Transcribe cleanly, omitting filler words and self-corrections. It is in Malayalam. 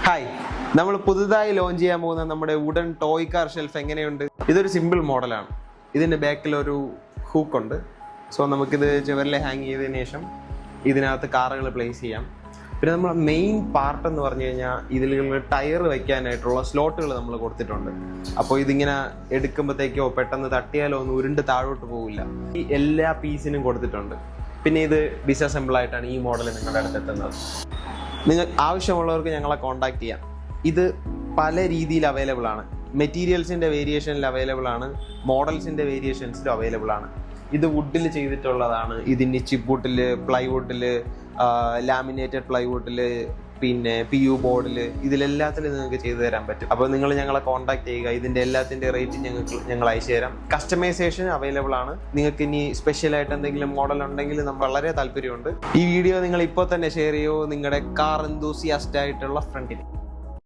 ഹായ്, നമ്മൾ പുതുതായി ലോഞ്ച് ചെയ്യാൻ പോകുന്ന നമ്മുടെ വുഡൻ ടോയ് കാർ ഷെൽഫ് എങ്ങനെയുണ്ട്? ഇതൊരു സിമ്പിൾ മോഡലാണ്. ഇതിൻ്റെ ബാക്കിൽ ഒരു ഹൂക്കുണ്ട്. സോ നമുക്കിത് ചുവരിൽ ഹാങ് ചെയ്തതിന് ശേഷം ഇതിനകത്ത് കാറുകൾ പ്ലേസ് ചെയ്യാം. പിന്നെ നമ്മൾ മെയിൻ പാർട്ട് എന്ന് പറഞ്ഞു കഴിഞ്ഞാൽ ഇതിൽ ടയർ വയ്ക്കാനായിട്ടുള്ള സ്ലോട്ടുകൾ നമ്മൾ കൊടുത്തിട്ടുണ്ട്. അപ്പോൾ ഇതിങ്ങനെ എടുക്കുമ്പോഴത്തേക്കോ പെട്ടെന്ന് തട്ടിയാലോ ഒന്നും ഉരുണ്ട് താഴോട്ട് പോകില്ല. ഈ എല്ലാ പീസിനും കൊടുത്തിട്ടുണ്ട്. പിന്നെ ഇത് ഡിസസംബിൾ ആയിട്ടാണ് ഈ മോഡൽ നിങ്ങളുടെ അടുത്ത് എത്തുന്നത്. നിങ്ങൾ ആവശ്യമുള്ളവർക്ക് ഞങ്ങളെ കോൺടാക്ട് ചെയ്യാം. ഇത് പല രീതിയിൽ അവൈലബിൾ ആണ്. മെറ്റീരിയൽസിൻ്റെ വേരിയേഷനിൽ അവൈലബിൾ ആണ്, മോഡൽസിൻ്റെ വേരിയേഷൻസിലും അവൈലബിൾ ആണ്. ഇത് വുഡിൽ ചെയ്തിട്ടുള്ളതാണ്. ഇതിന് ചിപ്വുഡിൽ, പ്ലൈവുഡിൽ, ലാമിനേറ്റഡ് പ്ലൈവുഡിൽ, പിന്നെ PU ബോർഡിൽ, ഇതിലെല്ലാത്തിലും നിങ്ങൾക്ക് ചെയ്തു തരാൻ പറ്റും. അപ്പോൾ നിങ്ങൾ ഞങ്ങളെ കോൺടാക്ട് ചെയ്യുക. ഇതിൻ്റെ എല്ലാത്തിൻ്റെ റേറ്റ് ഞങ്ങൾ അയച്ചു തരാം. കസ്റ്റമൈസേഷൻ അവൈലബിൾ ആണ്. നിങ്ങൾക്ക് ഇനി സ്പെഷ്യലായിട്ട് എന്തെങ്കിലും മോഡൽ ഉണ്ടെങ്കിൽ നമുക്ക് വളരെ താല്പര്യമുണ്ട്. ഈ വീഡിയോ നിങ്ങൾ ഇപ്പോൾ തന്നെ ഷെയർ ചെയ്യുമോ നിങ്ങളുടെ കാർ എന്തൂസിയാസ്റ്റ് ആയിട്ടുള്ള ഫ്രണ്ടിന്.